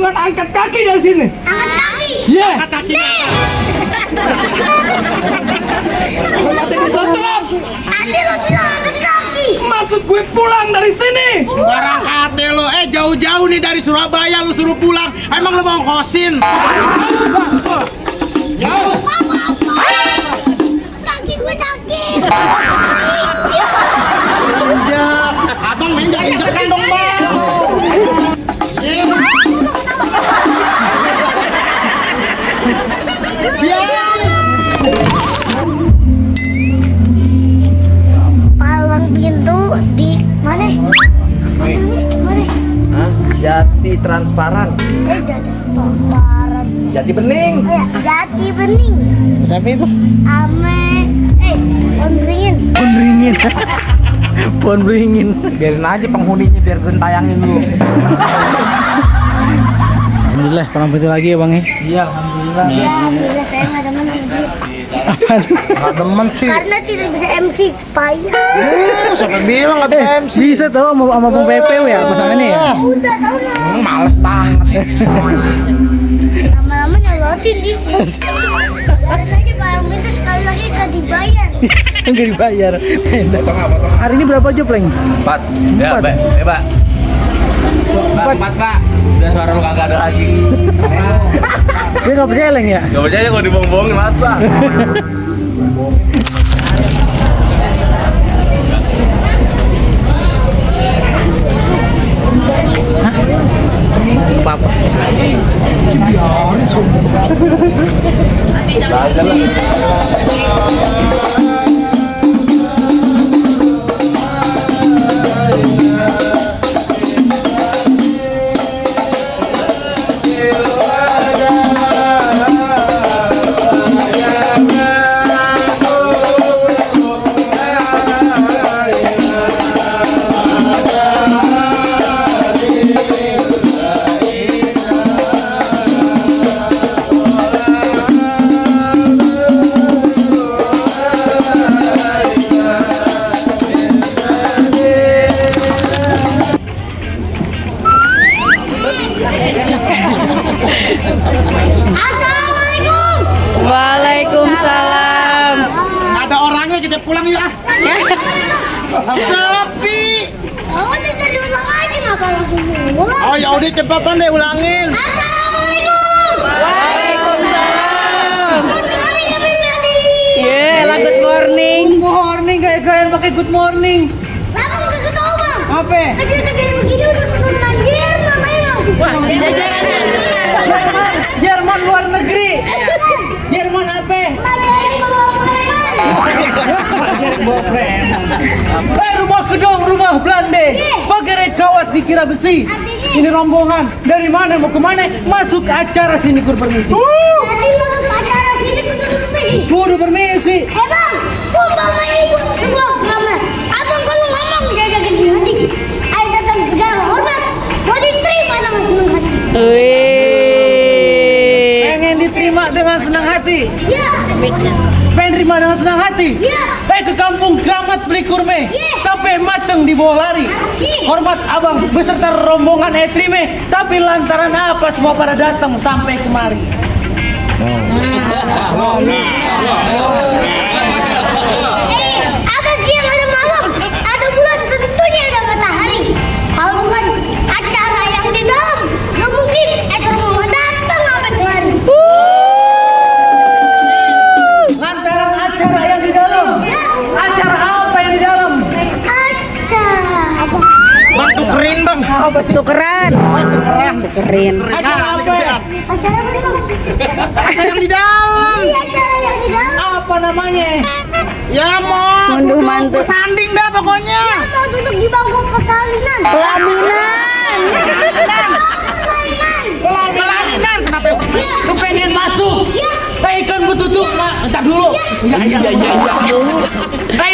rombongan angkat kaki dari sini. Angkat kaki. Iya. Angkat kaki. Mati disetrum. Tadi lo bilang angkat kaki. Maksud gue pulang dari sini. Barang kate lo, jauh-jauh nih dari Surabaya lu suruh pulang. Emang lu mau kosin? Jauh. Kaki gue sakit. Injak. Abang main injak-injakan dong, Bang. Palang pintu di mana? Mana? Hah? Jati transparan. Jati transparan. Jati bening. Oh ya, jati bening. Siapa itu? Ame. Pohon beringin. Pohon beringin. Pohon beringin. Biarin aja penghuninya biar gentayangin dulu. Alhamdulillah, palang pintu lagi ya, Bang ya. Iya, alhamdulillah. Ya, alhamdulillah saya nggak demen sama dia. Apaan? Nggak demen sih. Karena tidak bisa MC payah. Siapa bilang nggak bisa MC? Bisa tuh sama Bung PPW ya pasangannya ya. Udah sana. Males banget. Lama-lama nyolotin nih. Biarin aja palang pintu sekali lagi nggak dibayar. Enggak dibayar. Hari ini berapa job, Leng? 4. Ya, Mbak. Mbak. Mbak, 4, Pak. Udah suara lu kagak ada lagi. Dia nggak percaya, Leng ya? Gak percaya kalau dibohong-bohongin, Mas, Pak. Papa. Assalamualaikum. Waalaikumsalam. Ada orangnya, kita pulang yuk ah. Sepi. Oh, udah tadi ulang aja ngapa langsung pulang? Oh ya udah cepetan deh ulangin. Assalamualaikum. Waalaikumsalam. Good morning everybody. Yelah, good morning. Good morning, gaya-gayaan pakai good morning. Lama udah ketemu bang. Apa? Kecil-kecil begini udah keturunan Jerman ayo. Wah, Jerman luar negeri. Jerman apa? Ngajarin bawa preman. Bawa preman. Rumah gedung, rumah Belanda. Pakai kawat dikira besi. Ini rombongan. Dari mana mau kemana? Masuk acara sini kur permisi. Tadi mau ke acara sini kudu permisi. Kudu permisi. Bang, kumpama ibu semua kamar. Abang kalau ngomong jaga gigi hati. Ayo datang segala hormat. Mau diterima dengan senang hati. Wih. Pengen diterima dengan senang hati. Ya. Pengen terima dengan senang hati. Iya. Ke kampung Kramat beli kurme. Iya. Tapi mateng di bawah lari. Iya. Hormat abang beserta rombongan etrime. Tapi lantaran apa semua pada datang sampai kemari? Ada siang, ada malam, ada bulan, tentunya ada matahari. Kalau bukan acara yang di dalam, nggak mungkin ekor mau datang sampai kemari. Lantaran acara yang di dalam. Acara apa yang di dalam? Acara apa? Bang tukerin bang. Apa sih? Tukeran. Tukerin. Acara apa? Acara apa nih bang? Acara yang di dalam. Iya, acara yang di dalam. Apa namanya? Ya mau Munduh duduk mantu. pesanding dah pokoknya. Mau duduk di bangku persalinan. Pelaminan. Pelaminan. Kenapa? Lu pengen masuk? Iya. Ikan betutuk, entar dulu. Iya.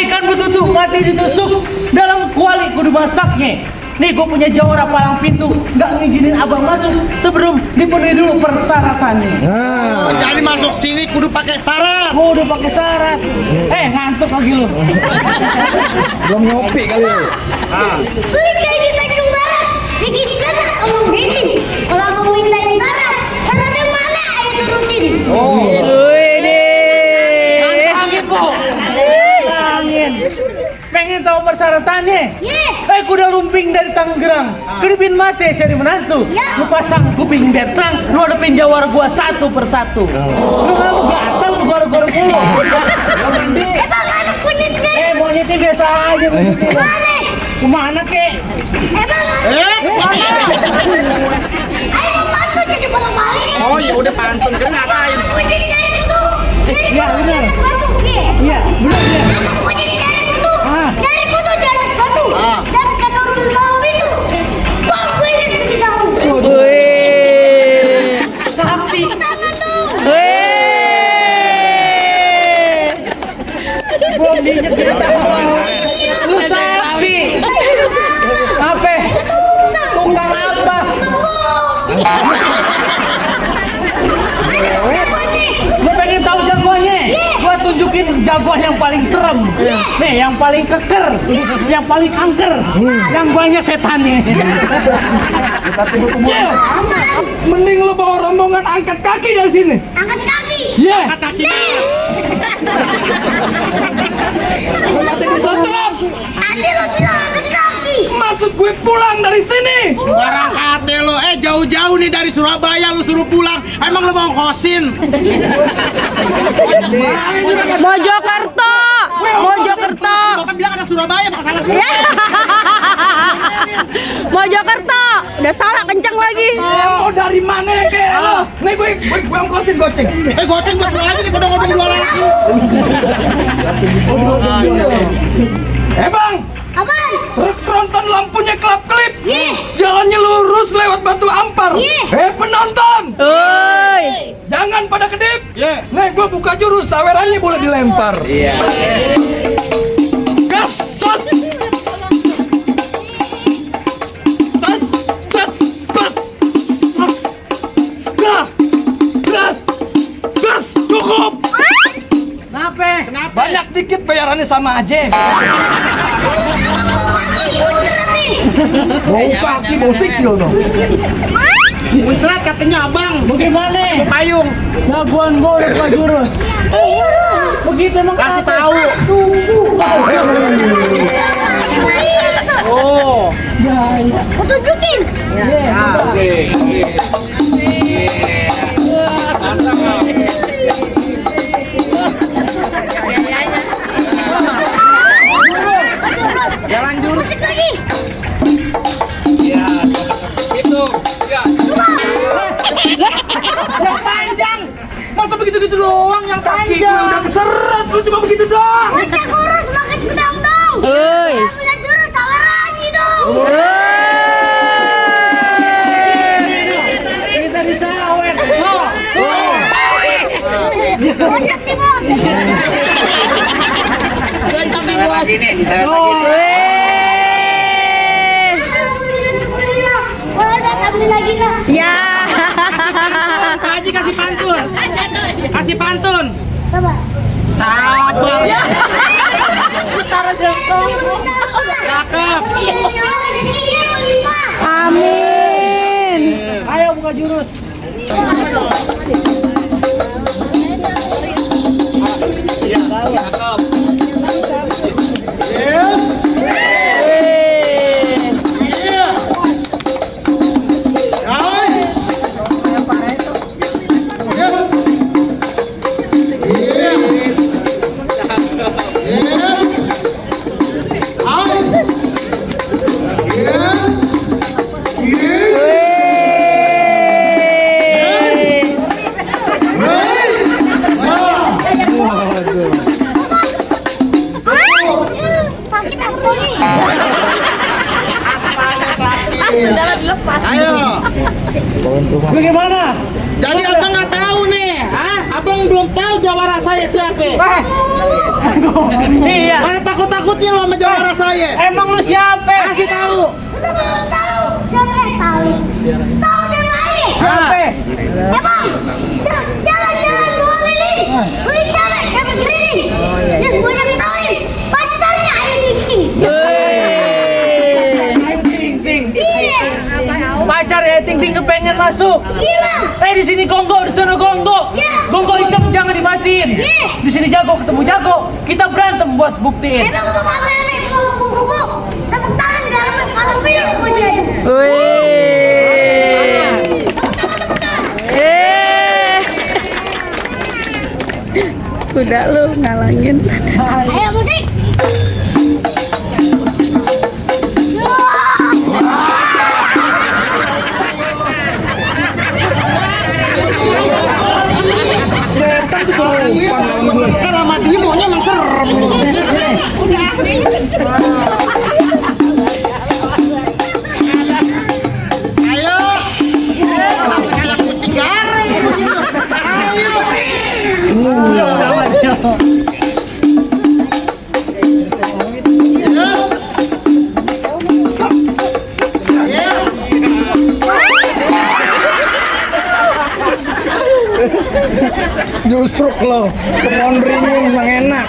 Ikan betutuk mati ditusuk dalam kuali kudu masaknya. Nih gue punya jawara palang pintu, nggak ngizinin abang masuk sebelum dipenuhi dulu persyaratannya. Jadi masuk sini kudu pakai syarat. Kudu pakai syarat. Ngantuk lagi lu. Belum ngopi kali. Beli kayak di Tanjung Barat. Bikin kata omong bikin. Kalau mau minta kuda lumping dari Tangerang. Kedipin mate cari menantu. Ya. Lu pasang kuping biar terang. Lu hadapin jawara gua satu persatu. Lu nggak gatal tuh gara-gara mulu. Bang, ada kunyitnya. Monyetnya biasa aja begitu. Balik. Kemana kek? Bang. Sana. Ayo mau pantun jadi bolak-balik. Oh ya udah pantun kan ngatain. Kunyitnya itu. Iya, benar. Batu, oke. Iya, benar ya. Apa kunyitnya itu? Ah. Dari foto di atas batu. Dan kata orang tahu itu. Bang, kunyit di daun. Wih. Sapi. Tangan dong. Wih. Bom dinyet lu sapi. Apa? Tunggang apa? Lu pengen tahu jagoannya? Gua tunjukin jagoan yang paling serem. Nih, yang paling keker, yang paling angker, yang banyak setannya. Mending lu bawa rombongan angkat kaki dari sini. Angkat kaki. Iya. Angkat kaki. Nanti disetrum. Adi lo bilang angkat kaki. Maksud gue pulang dari sini. Barang kate lo, jauh-jauh nih dari Surabaya lu suruh pulang. Emang lu mau kosin? Mojokerto. Mojokerto. Bapak bilang ada Surabaya, maka salah gue. Mojokerto. Udah salah kenceng lagi. Mau dari mana kek lo? Nih gue ongkosin goceng. Goceng buat lu aja nih, kodong-kodong dua lagi. Bang, Apaan? truk tronton lampunya kelap-kelip. Iya. Jalannya lurus lewat Batu Ampar. Iya. Penonton, Woi. jangan pada kedip. Iya. Nih gue buka jurus, sawerannya boleh dilempar. Iya. Gas, shot. Tas, tas, tas. Gas, gas, gas, cukup. Kenapa? Banyak dikit bayarannya sama aja. Bau kaki, bau sikil dong. Muncrat katanya abang. Bagaimana? Payung. Jagoan gua udah Pak Jurus. Begitu emang Kasih kata. tahu. Oh. Aku tunjukin. Oke. Jalan jurus. Cek lagi. Yang panjang. Masa begitu-gitu doang yang Kaki gue panjang? udah keseret, lu cuma begitu doang. Ucap kurus makin gedang dong. Woi. Bila jurus sawarani dong. Kita disawet. Oh. Ucap nih bos. Wih. Kalau ada tampil lagi lah. Ya. Pak Haji kasih pantun. Kasih pantun. Sabar. Sabar. Cakep. Amin. Ayo buka jurus. Sakit asma nih. Ayo. Bagaimana? Jadi abang nggak tahu nih, abang belum tahu jawara saya siapa. Iya. Mana takut-takutnya lo sama jawara saya? Emang lu siapa? Kasih tahu. Lu belum tahu. Siapa yang tahu? Tahu siapa ini? Siapa? Emang jalan-jalan bawa lilin. Beli cewek dapat keliling. Dia semuanya tahuin. Pacarnya ini. Ting-ting. Iya. Pacar ya ting-ting kepengen masuk. Gila. Di sini gongo, di sana gongo. Iya. Gongo hitam jangan dimatiin. Iya. Di sini jago ketemu jago. Kita berantem buat buktiin. Emang tuh apa yang mau buku-buku? Tepuk tangan dalam minum punya. Wih. Kuda lu ngalangin. Ayo musik. Setan kesurupan lawan gue. Kan sama dia maunya emang serem lu. Ayo. Kayak kucing garang. Ayo. Justru lo, pohon beringin yang enak.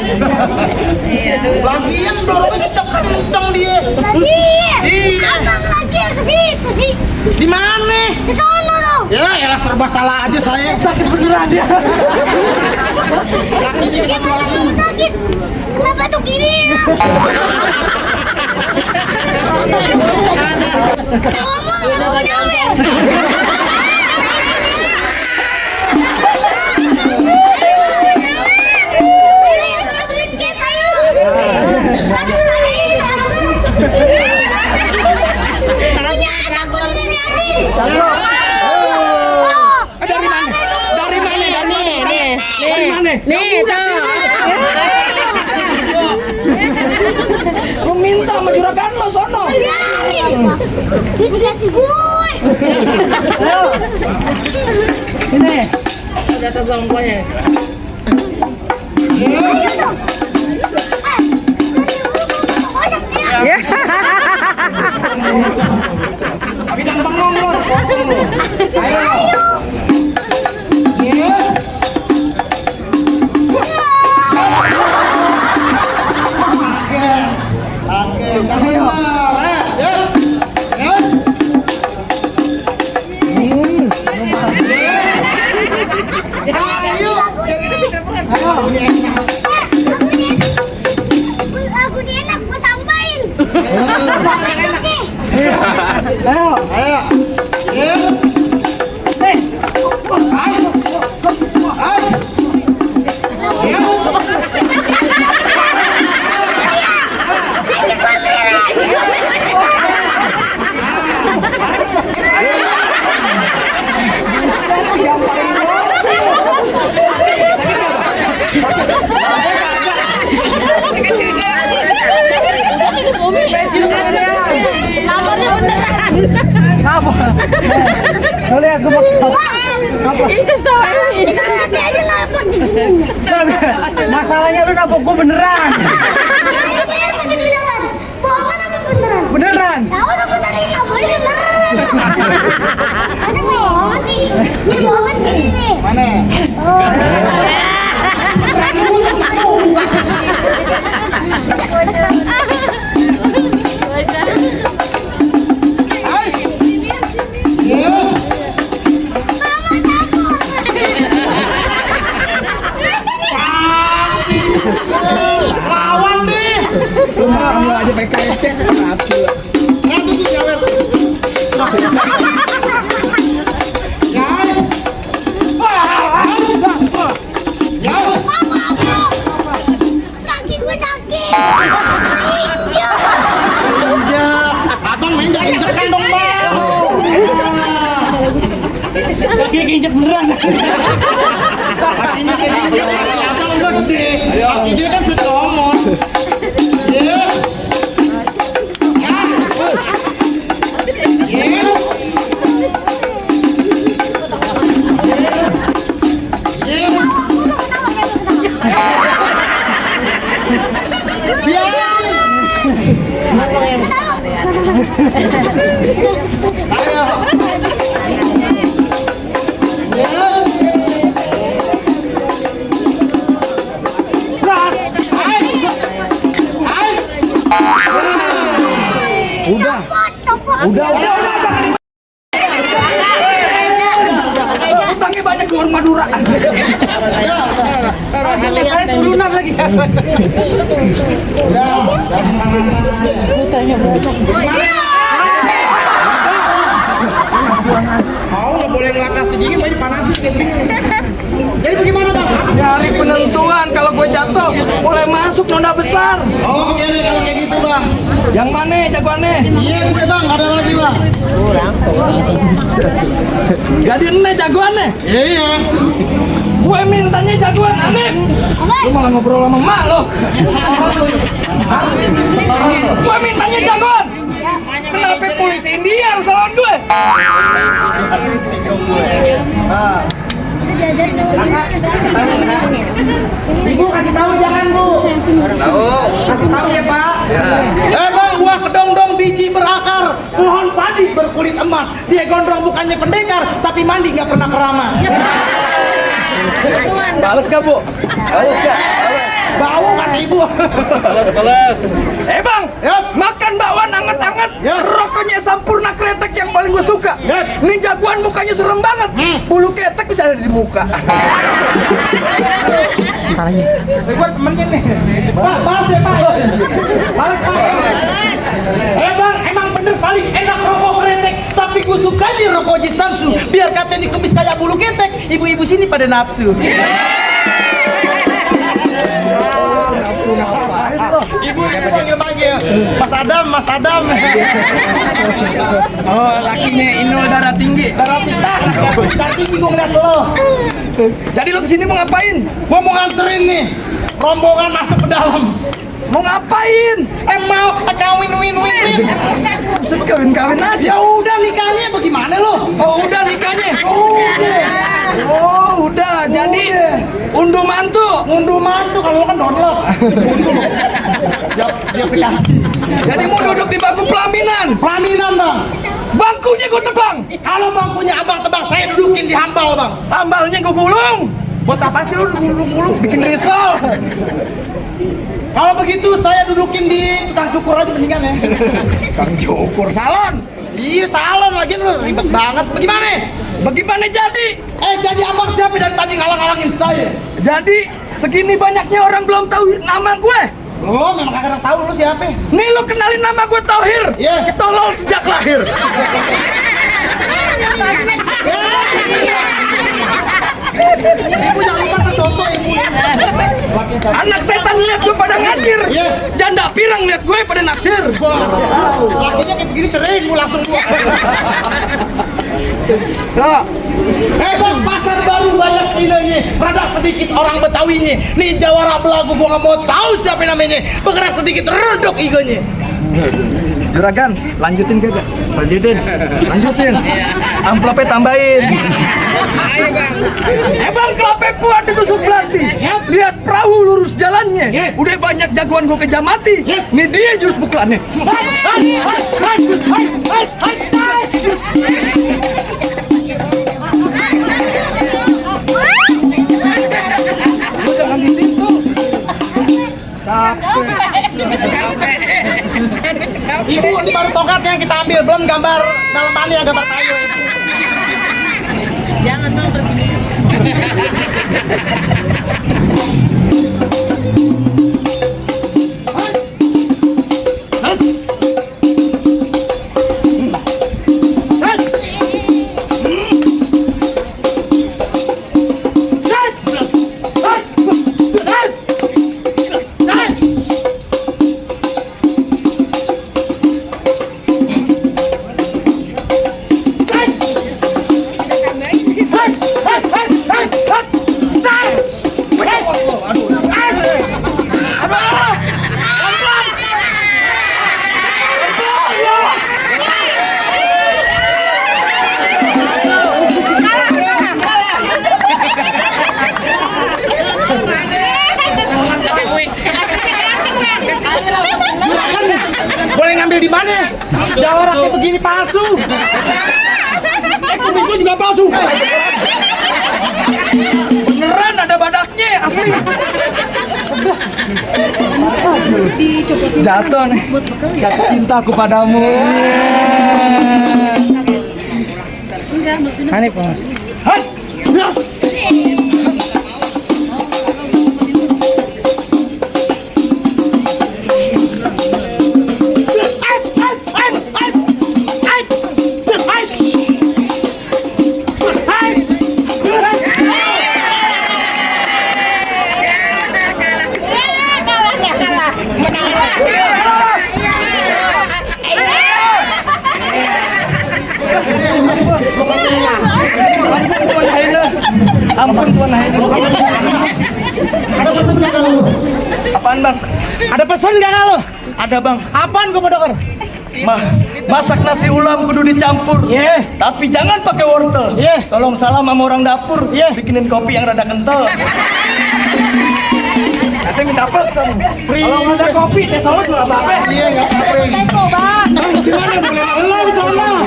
Lagian dorongnya kenceng dia. Iya. Abang lagi ke situ sih. Di mana? Di sana loh. Ya, elah serba salah aja saya. Sakit beneran dia. Kakinya Dia kayak lagi kamu sakit. Kenapa tuh gini? Kamu udah nyampe. Dari mana? Dari mana? Dari mana? Nih tuh. Lu minta sama juragan lo sono. Dia dikasih gue. Ayo. Ini. Ayo dong. Ya. Tapi jangan bengong lo. Ayo. Lagunya enak, gue tambahin. Ayo. Apa? Lo lihat gue Itu soalnya. Kita lagi aja ngapok begini. masalahnya lu nabok gue beneran. Ayo bener pakai di jalan. Bohongan apa beneran? Beneran. Ya udah gue tadi nggak boleh beneran. Masa bohongan sih? Ini bohongan gini nih. Mana? Lawan nih. Lu makan lo aja pakai kecek. Satu. Nanti di nyawer. Kaki gue sakit. Injek. Abang main injek-injekan dong, Bang. Kaki keinjek beneran. Kakinya kayak injek. Abang gede. Kaki dia kan secomot. Iya. Udah. Utangnya banyak ke orang Madura. Saya turunan lagi. Udah. Utangnya banyak. sedikit mau dipanasin kayak begini. Jadi bagaimana bang? Nyari penentuan kalau gue jatuh mulai masuk nona besar. Oh oke deh kalau kayak gitu bang. Yang mana jagoannya? Iya gue bang, ada lagi bang. Jadi ini jagoannya. Iya. Gue mintanya jagoan aneh. Lu malah ngobrol sama mak lo. Gue mintanya jagoan. Kenapa polisi India harus lawan gue? Ibu kasih tahu jangan bu. Tahu. Kasih tahu ya pak. Bang, buah kedong-dong biji berakar, pohon padi berkulit emas. Dia gondrong bukannya pendekar, tapi mandi nggak pernah keramas. Bales gak bu? Bales gak? Bau kata ibu. Balas. Bang, Ya. makan bakwan anget-anget. Ya. Rokoknya Sampurna Kretek yang paling gue suka. Ya. Ini jagoan mukanya serem banget. Bulu ketek bisa ada di muka. Gue temennya nih. Pak, balas ya pak. Balas pak. Bang, emang bener paling enak rokok kretek, tapi gue suka di rokok Haji Samsu. Biar katanya dikumis kayak bulu ketek, ibu-ibu sini pada nafsu. Nafsu ngapain loh? Ibu panggil-panggil. Mas Adam, Mas Adam. Oh, lakinya Inul darah tinggi. Darah pista. Darah tinggi gue ngeliat lo. Jadi lo kesini mau ngapain? Gue mau nganterin nih rombongan masuk ke dalam. Mau ngapain? Mau kawin. Maksud kawin-kawin aja. Ya udah nikahnya bagaimana lo? Oh udah nikahnya. Udah. Oh udah. Jadi unduh mantu. Ngunduh mantu kalau lo kan download. Unduh. Di aplikasi. Jadi mau duduk di bangku pelaminan. Pelaminan bang. Bangkunya gue tebang. Kalau bangkunya abang tebang, saya dudukin di hambal bang. Tambalnya gue gulung. Buat apa sih lo gulung-gulung? Bikin risol. Kalau begitu saya dudukin di tukang cukur aja mendingan ya. Kang cukur salon. Iya salon lagi lo ribet banget. Bagaimana? Bagaimana jadi? Jadi abang siapa dari tadi ngalang-ngalangin saya? Jadi segini banyaknya orang belum tahu nama gue. Lo memang kagak tahu lo siapa? Nih lo kenalin nama gue Tauhir. Iya. Tolol sejak lahir. Ibu jangan lupa tercontoh ibu. Anak setan lihat gue pada ngacir. Iya. Janda pirang lihat gue pada naksir. Lakinya kayak begini cerain mu langsung gua. Nah, Bang, pasar baru banyak Cinanya, rada sedikit orang Betawinya. Nih jawara belagu gua nggak mau tahu siapa namanya. Bergerak sedikit redok igonya. Juragan, lanjutin kagak? Lanjutin. Amplopnya tambahin. Bang, kelape puat ditusuk belati. Lihat perahu lurus jalannya. Udah banyak jagoan gue kejar mati. Nih dia jurus pukulannya. Lu jangan di situ. Ibu, ini baru tongkatnya yang kita ambil, belum gambar dalamannya, gambar kayu. Jangan dong begini. Boleh ngambil di mana? Jawara kayak begini palsu. Kumis lu juga palsu. Beneran ada badaknya asli. Jatuh nih. Jatuh cintaku padamu. Enggak, maksudnya Mana Mas? Hai, yes. Ampun Tuan Haini. Ada pesan nggak kalau lu? Apaan bang? Ada pesan nggak kalau? Ada bang. Apaan gue mau denger? Masak nasi ulam kudu dicampur. Iya. Tapi jangan pakai wortel. Iya. Tolong salam sama orang dapur. Iya. Bikinin kopi yang rada kental. Nanti minta pesan. Kalau nggak ada kopi, teh solo juga apa-apa. Iya, nggak apa-apa. Gimana boleh Lo salah.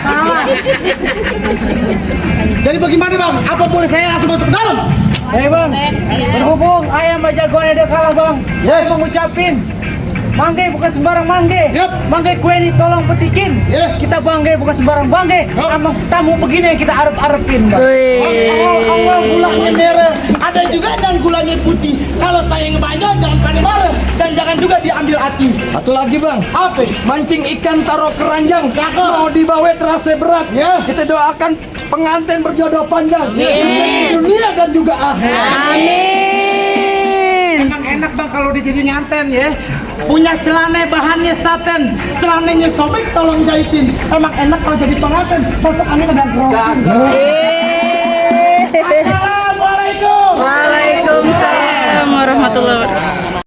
Salah. Jadi bagaimana bang? Apa boleh saya langsung masuk ke dalam? Bang, berhubung ayam aja gue ada kalah bang. Saya mengucapin mangge bukan sembarang mangge. Mangge kue ini tolong petikin. Kita bangge bukan sembarang bangge. Sama tamu begini yang kita arep-arepin bang. Kalau gulanya merah, ada juga yang gulanya putih. Kalau saya ngebanyak jangan pada marah dan jangan juga diambil hati. Satu lagi bang. Apa? Mancing ikan taruh keranjang. Mau dibawa terasa berat. Kita doakan pengantin berjodoh panjang. Di dunia dan juga akhir. Emang enak bang kalau dijadiin nganten ya. Punya celana bahannya satin, celananya sobek tolong jahitin. Emang enak kalau jadi pengantin. Masuk angin ada grogi. Assalamualaikum. Waalaikumsalam warahmatullahi wabarakatuh.